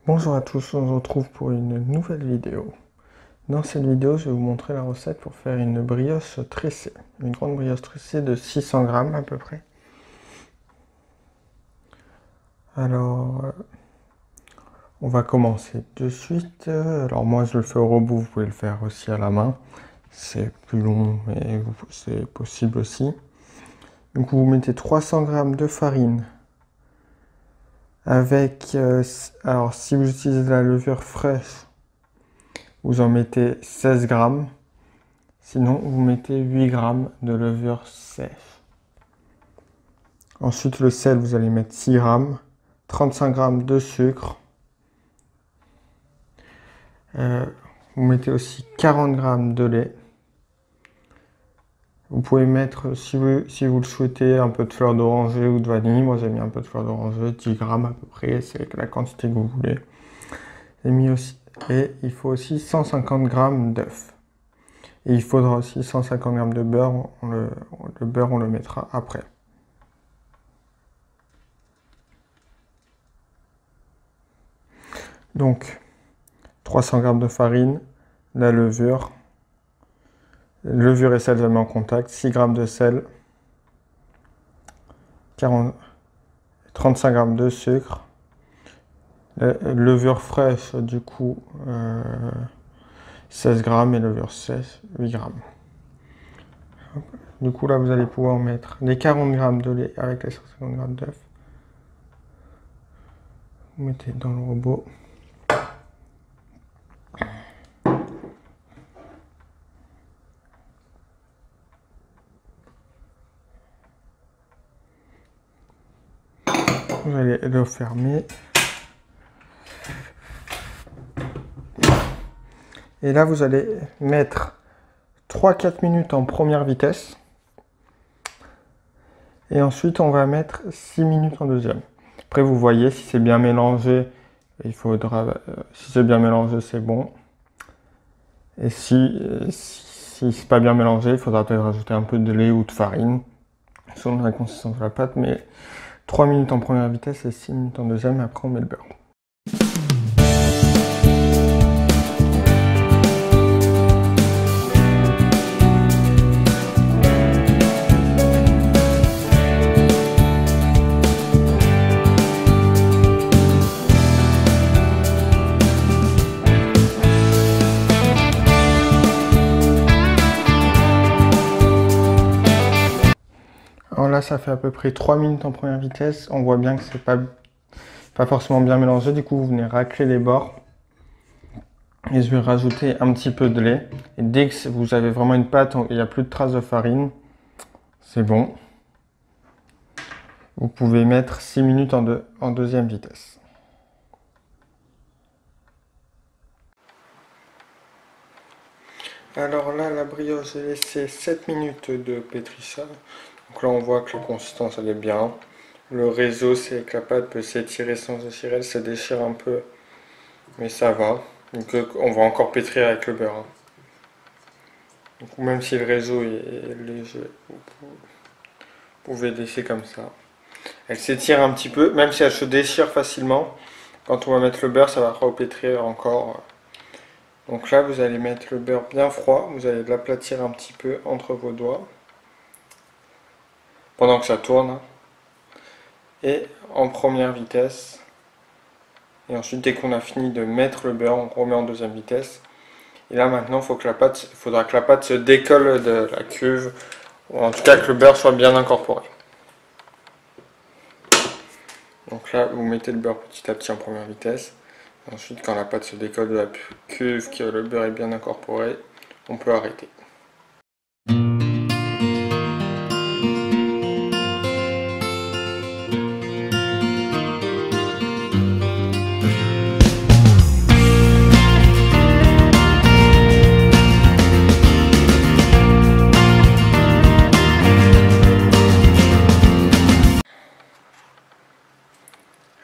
Bonjour à tous, on se retrouve pour une nouvelle vidéo. Dans cette vidéo, je vais vous montrer la recette pour faire une brioche tressée. Une grande brioche tressée de 600 grammes à peu près. Alors, on va commencer de suite. Alors moi, je le fais au robot, vous pouvez le faire aussi à la main. C'est plus long, mais c'est possible aussi. Donc vous mettez 300 grammes de farine. Avec, alors si vous utilisez de la levure fraîche, vous en mettez 16 grammes. Sinon, vous mettez 8 grammes de levure sèche. Ensuite, le sel, vous allez mettre 6 grammes. 35 grammes de sucre. Vous mettez aussi 40 grammes de lait. Vous pouvez mettre, si vous le souhaitez, un peu de fleur d'oranger ou de vanille. Moi, j'ai mis un peu de fleur d'oranger, 10 grammes à peu près. C'est la quantité que vous voulez. Et il faut aussi 150 grammes d'œufs. Et il faudra aussi 150 grammes de beurre. Le beurre, on le mettra après. Donc, 300 grammes de farine, la levure et sel jamais en contact, 6 grammes de sel, 35 grammes de sucre, levure fraîche du coup 16 grammes et levure sèche 8 grammes. Du coup là vous allez pouvoir mettre les 40 grammes de lait avec les 150 grammes d'œufs. Vous mettez dans le robot. Vous allez le fermer. Et là, vous allez mettre 3-4 minutes en première vitesse. Et ensuite, on va mettre 6 minutes en deuxième. Après, vous voyez si c'est bien mélangé. Il faudra, si c'est bien mélangé, c'est bon. Et si c'est pas bien mélangé, il faudra peut-être rajouter un peu de lait ou de farine, selon la consistance de la pâte. Mais 3 minutes en première vitesse et 6 minutes en deuxième. Et après, on met le beurre. Alors là, ça fait à peu près 3 minutes en première vitesse. On voit bien que c'est pas forcément bien mélangé. Du coup, vous venez racler les bords. Et je vais rajouter un petit peu de lait. Et dès que vous avez vraiment une pâte, il n'y a plus de traces de farine, c'est bon. Vous pouvez mettre 6 minutes en deuxième vitesse. Alors là, la brioche, j'ai laissé 7 minutes de pétrissage. Donc là, on voit que la consistance, elle est bien. Le réseau, c'est que la pâte peut s'étirer sans déchirer. Elle se déchire un peu, mais ça va. Donc on va encore pétrir avec le beurre. Donc, même si le réseau est léger, vous pouvez laisser comme ça. Elle s'étire un petit peu, même si elle se déchire facilement. Quand on va mettre le beurre, ça va repétrir encore. Donc là, vous allez mettre le beurre bien froid. Vous allez l'aplatir un petit peu entre vos doigts. Pendant que ça tourne. Et en première vitesse. Et ensuite, dès qu'on a fini de mettre le beurre, on remet en deuxième vitesse. Et là, maintenant, il faudra que la pâte se décolle de la cuve. Ou en tout cas, que le beurre soit bien incorporé. Donc là, vous mettez le beurre petit à petit en première vitesse. Ensuite, quand la pâte se décolle de la cuve, que le beurre est bien incorporé, on peut arrêter.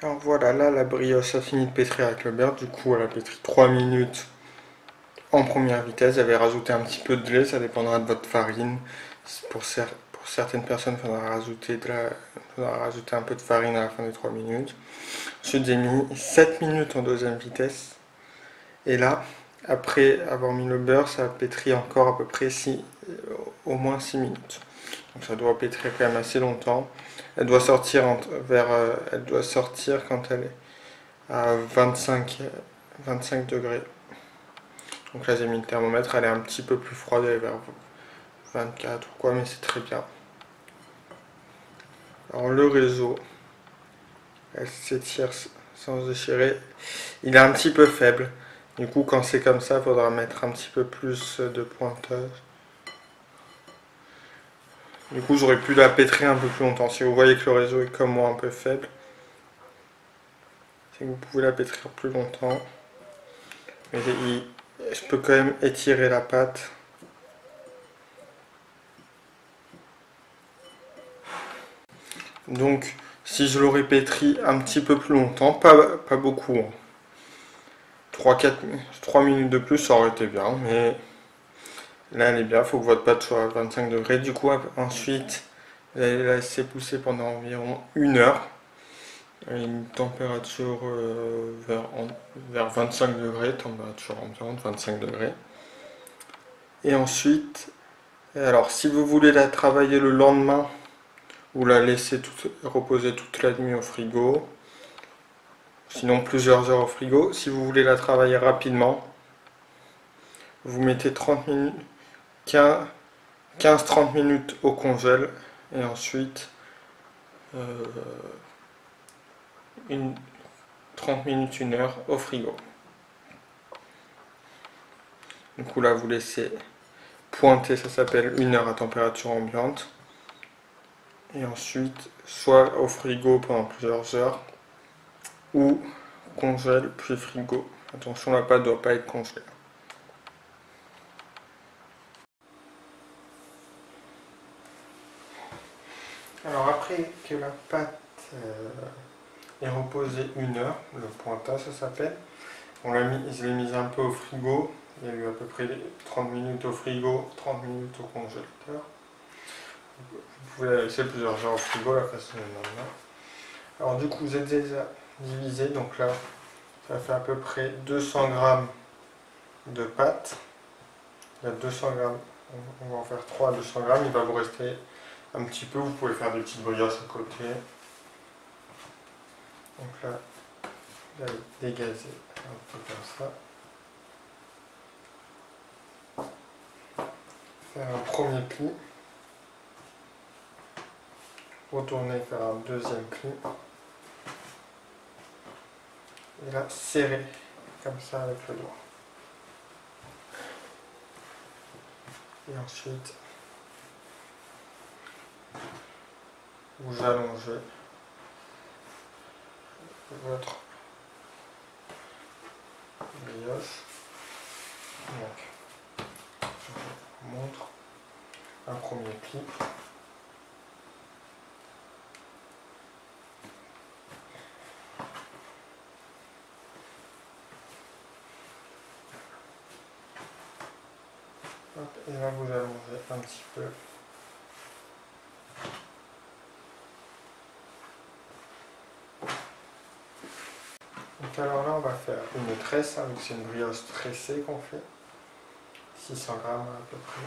Alors voilà, là la brioche a fini de pétrir avec le beurre, du coup elle a pétri 3 minutes en première vitesse. J'avais rajouté un petit peu de lait, ça dépendra de votre farine. Pour certaines personnes, il faudra rajouter de faudra rajouter un peu de farine à la fin des 3 minutes. Ensuite, j'ai mis 7 minutes en deuxième vitesse. Et là, après avoir mis le beurre, ça pétrit encore à peu près au moins 6 minutes. Donc ça doit pétrir quand même assez longtemps. Elle doit sortir elle doit sortir quand elle est à 25 degrés. Donc là j'ai mis le thermomètre, elle est un petit peu plus froide, elle est vers 24 ou quoi, mais c'est très bien. Alors le réseau, elle s'étire sans déchirer. Il est un petit peu faible. Du coup quand c'est comme ça, il faudra mettre un petit peu plus de pointage. Du coup j'aurais pu la pétrir un peu plus longtemps. Si vous voyez que le réseau est comme moi un peu faible, c'est que vous pouvez la pétrir plus longtemps. Mais je peux quand même étirer la pâte. Donc si je l'aurais pétri un petit peu plus longtemps, pas beaucoup, hein. 3 minutes de plus, ça aurait été bien, mais là elle est bien, il faut que votre pâte soit à 25 degrés. Du coup, ensuite, vous allez la laisser pousser pendant environ 1 heure. À une température vers 25 degrés, température ambiante, 25 degrés. Et ensuite, alors si vous voulez la travailler le lendemain, vous la laissez reposer toute la nuit au frigo. Sinon plusieurs heures au frigo. Si vous voulez la travailler rapidement, vous mettez 30 minutes, 15-30 minutes au congèle et ensuite 30 minutes, 1 heure au frigo. Du coup là vous laissez pointer, ça s'appelle 1 heure à température ambiante. Et ensuite soit au frigo pendant plusieurs heures ou congèle puis frigo. Attention, la pâte ne doit pas être congelée. Alors après que la pâte est reposée 1 heure, le pointage ça s'appelle, je l'ai mise un peu au frigo, il y a eu à peu près 30 minutes au frigo, 30 minutes au congélateur. Vous pouvez la laisser plusieurs heures au frigo, la façon le lendemain. Alors du coup vous êtes déjà divisé, donc là ça fait à peu près 200 g de pâte. Il y a 200 g, on va en faire 3 à 200 g, il va vous rester un petit peu, vous pouvez faire des petites brioches à côté. Donc là, vous allez dégazer un peu comme ça. Faire un premier pli. Retourner, faire un deuxième pli. Et là, serrer comme ça avec le doigt. Et ensuite, vous allongez votre brioche. Donc, je vous montre un premier pli. Et là, vous allongez un petit peu. Donc alors là, on va faire une tresse, hein, donc c'est une brioche tressée qu'on fait. 600 g à peu près.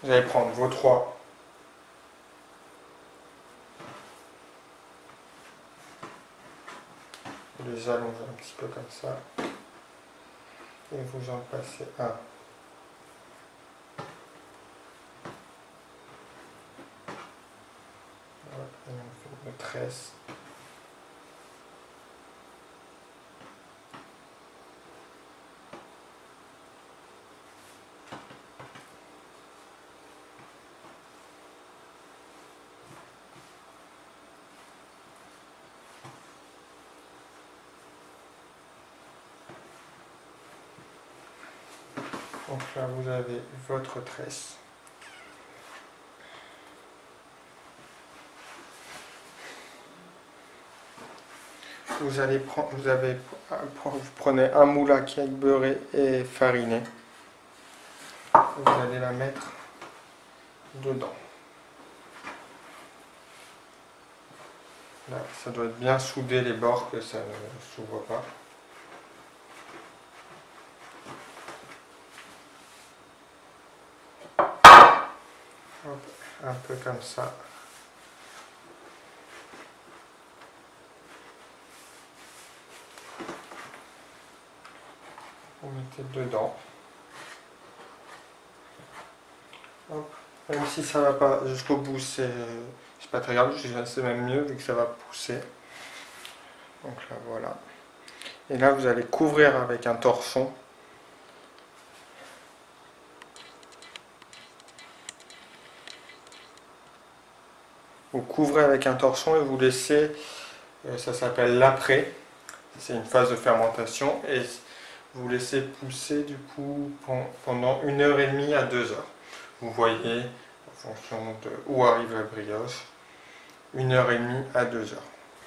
Vous allez prendre vos 3 vous les allongez un petit peu comme ça. Et vous en passez un. Voilà, et on fait une tresse. Donc là, vous avez votre tresse. Vous prenez un moule à cake beurré et fariné. Vous allez la mettre dedans. Là, ça doit être bien soudé les bords, que ça ne s'ouvre pas. Hop, un peu comme ça. Vous mettez dedans. Hop. Même si ça va pas jusqu'au bout, c'est pas très grave, c'est même mieux vu que ça va pousser. Donc là voilà. Et là vous allez couvrir avec un torchon. Vous couvrez avec un torchon et vous laissez, ça s'appelle l'après. C'est une phase de fermentation et vous laissez pousser du coup pendant 1h30 à 2h. Vous voyez en fonction de où arrive la brioche, 1h30 à 2h.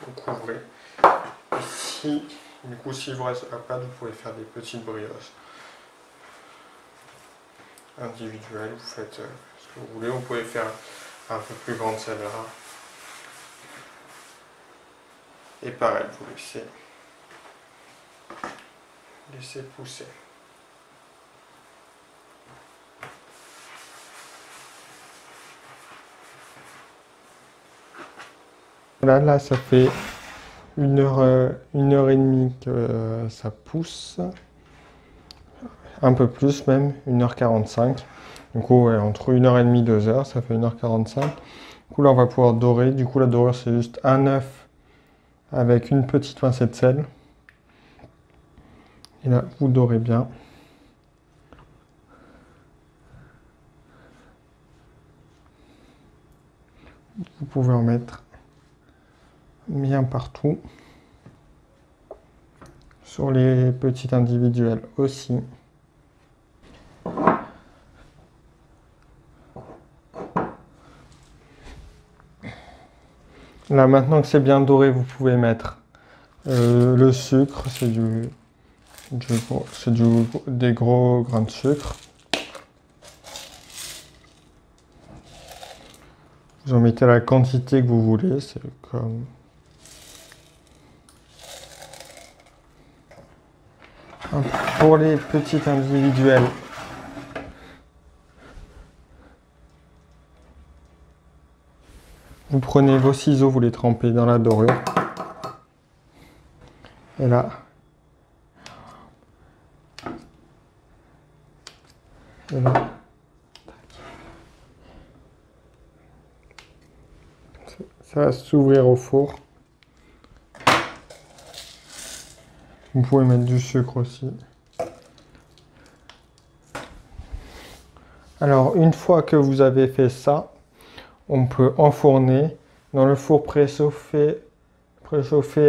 Vous couvrez. Et si, du coup, s'il vous reste la pâte, vous pouvez faire des petites brioches individuelles. Vous faites ce que vous voulez. Vous pouvez faire un peu plus grande celle-là. Et pareil, vous laissez pousser. Là, ça fait 1h30 que ça pousse. Un peu plus même, 1h45. Du coup, ouais, entre 1h30 et 2h, ça fait 1h45. Du coup, là, on va pouvoir dorer. Du coup, la dorure, c'est juste un œuf avec une petite pincée de sel. Et là, vous dorez bien. Vous pouvez en mettre bien partout. Sur les petites individuelles aussi. Là, maintenant que c'est bien doré, vous pouvez mettre le sucre. C'est des gros grains de sucre. Vous en mettez la quantité que vous voulez. C'est comme... Pour les petites individuelles, vous prenez vos ciseaux, vous les trempez dans la dorure. Et là, ça va s'ouvrir au four. Vous pouvez mettre du sucre aussi. Alors, une fois que vous avez fait ça, on peut enfourner dans le four préchauffé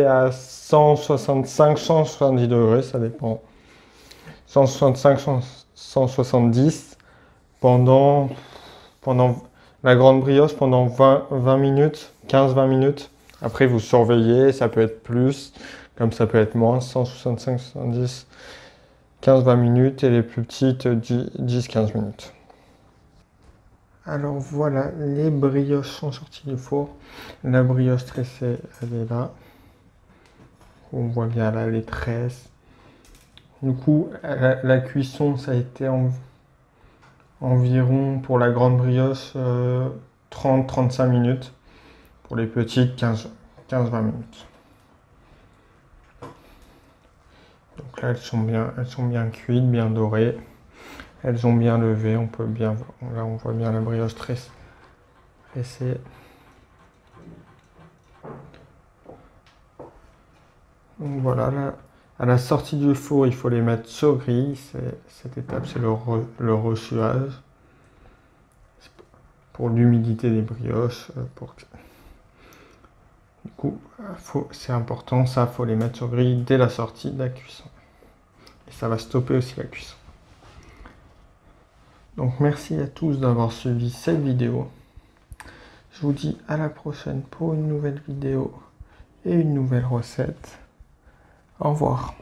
à 165-170 degrés, ça dépend. 165-170 pendant la grande brioche pendant 20 minutes, 15-20 minutes. Après, vous surveillez, ça peut être plus, comme ça peut être moins, 165-170, 15-20 minutes, et les plus petites, 10-15 minutes. Alors voilà, les brioches sont sorties du four. La brioche tressée, elle est là. On voit bien là les tresses. Du coup, la cuisson, ça a été environ pour la grande brioche 30-35 minutes. Pour les petites, 15-20 minutes. Donc là, elles sont bien cuites, bien dorées. Elles ont bien levé, on peut bien voir. Là, on voit bien la brioche tressée. Donc voilà, là, à la sortie du four, il faut les mettre sur grille. Cette étape, c'est le rechuage. Pour l'humidité des brioches. Du coup, c'est important, ça, faut les mettre sur grille dès la sortie de la cuisson. Et ça va stopper aussi la cuisson. Donc merci à tous d'avoir suivi cette vidéo. Je vous dis à la prochaine pour une nouvelle vidéo et une nouvelle recette. Au revoir.